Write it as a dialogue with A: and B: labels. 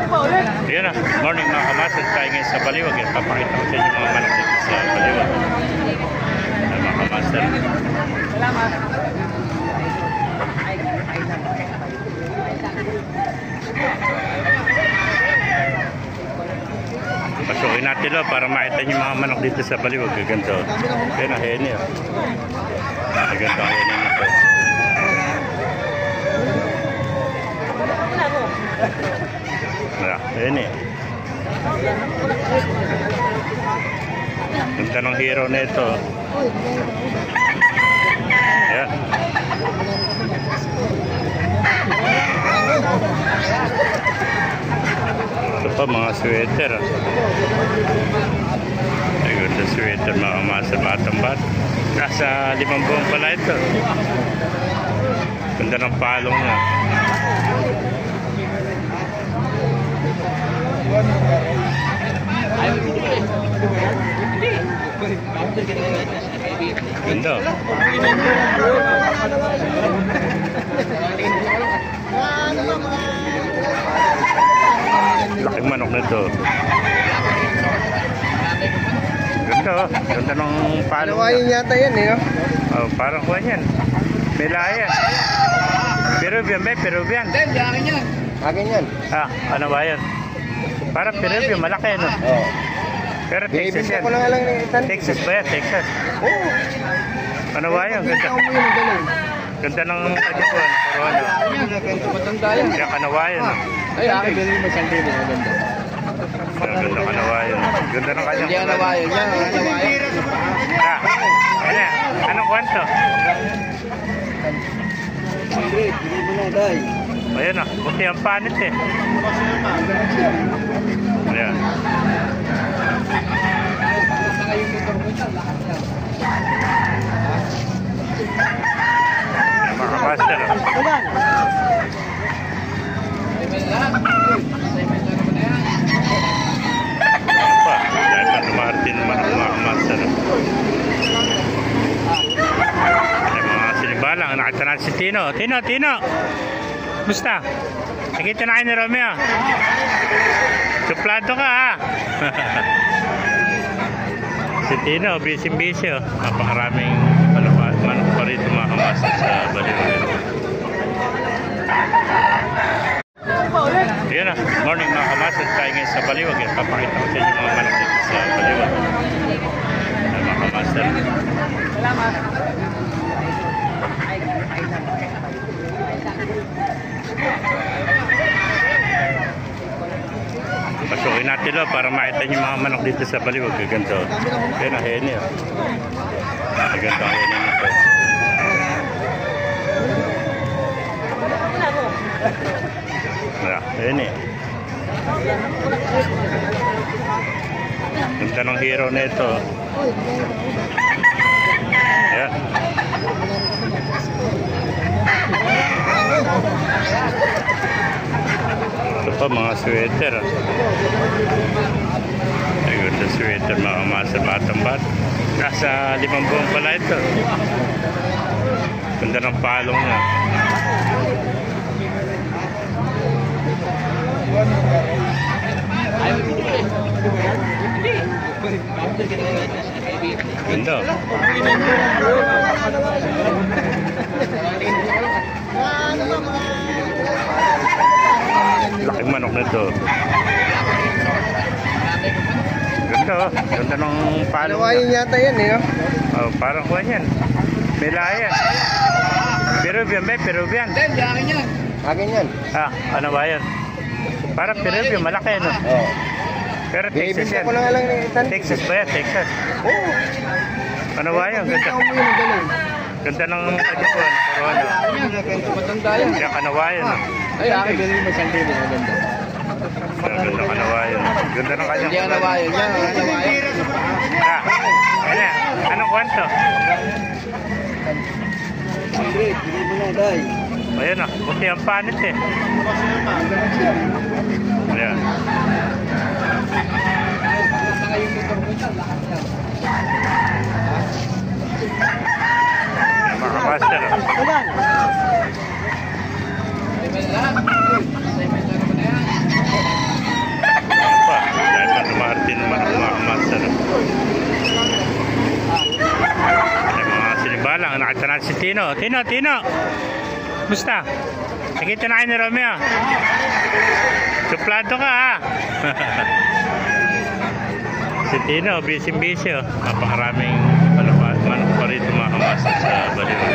A: Ayan na, morning mga kamaster, tayo ngayon sa Baliwag. Papakita ko sa inyo mga manok dito sa Baliwag. Ayan mga kamaster.
B: Salamat.
A: Pasukin natin lo para makita nyo mga manok dito sa Baliwag. Ganito. Ayan na, heni o. Ganito ang heni nito. Ayan eh. Ganda ng hero na ito. Ayan. Ito pa mga sweater. Ay ganda sweater mga masa batang bat. Nasa 5 buwan pala ito. Ganda ng palong na. Ganda. Laking manok na ito. Ganda oh. Ganda ng palo.
B: Palawayin yata yan eh.
A: Oh, parang kuha yan. Melayan. Peruvian ba? Peruvian.
B: Hindi, akin yan. Akin yan.
A: Ah, ano ba yan? Parang Peruvian, malaki no?
B: Oo.
A: Pero Texas yan.
B: Ko lang ng itan.
A: Texas ba yan? Texas.
B: Oo.
A: Ano ba yan? Ganda. Ganda ng kanyang corona.
B: Matanda yan.
A: Kaya kanawayan no?
B: Ay, akin galing masandili. Maganda.
A: Ganda kanawayan. Ganda ng kanyang
B: Hindi kanawayan yan. Kanawayan.
A: Ah, ano? Anong kwanto?
B: 100. Hindi mo na, day.
A: Ayan o, puti ang panit eh. Ayan. Mga master o. Ayan pa, dahil pa dumartin naman ang mga master o. Ayan mga sinibalang, nakita natin si Tino. Tino! Musta? Nakita na kayo ni Romeo. Suplado ka ha. Si Tino, busy oh. Napakaraming manok pa rito mga kamasa sa Baliwag. Ayan na, morning mga kamasa, tayo ngayon sa Baliwag. Papakita ko sa inyo mga manok dito sa Baliwag. Ayan mga kamasa.
B: Salamat.
A: Pasukin natin lo para makita nyo mga manok dito sa Baliwag. Ganito. Ayan na, heni o. Ganito ang heni nito. Heni. Ganda ng hero na ito. Ayan. Ito pa mga sweater. Ay ganda sweater mga masa batang bat. Nasa 5 buwan pala ito. Ganda ng palong na. Ganda. Laking manok na ito. Ganda oh. Ganda ng palong.
B: Palawayin yata yan eh.
A: Oh, parang kuha yan. Melayan. Peruvian ba? Peruvian.
B: Hindi, akin yan. Akin yan.
A: Ah, ano ba yan? Parang Peruvian, malaki no?
B: Oo.
A: Pero Texas yan.
B: Ko lang ng itan.
A: Texas ba yan? Texas.
B: Oo.
A: Ano ba yan? Ganda. Ganda ng kanyang corona.
B: Matanda yan.
A: Kaya kanawayan no?
B: Ay, akin galing masandili. Maganda.
A: Ganda kanawayan. Ganda ng kanyang
B: Hindi kanawayan yan. Kanawayan.
A: Ah, ayan. Anong kwanto?
B: 100. Hindi mo na, day.
A: Ayan o, puti ang panit eh. Ayan. Mga master o. nakita natin si Tino. Tino! Musta? Nakita na kayo ni Romeo. Suplado ka ha. Si Tino, busy oh. Napakaraming manok pa rito mga kamas sa Baliw.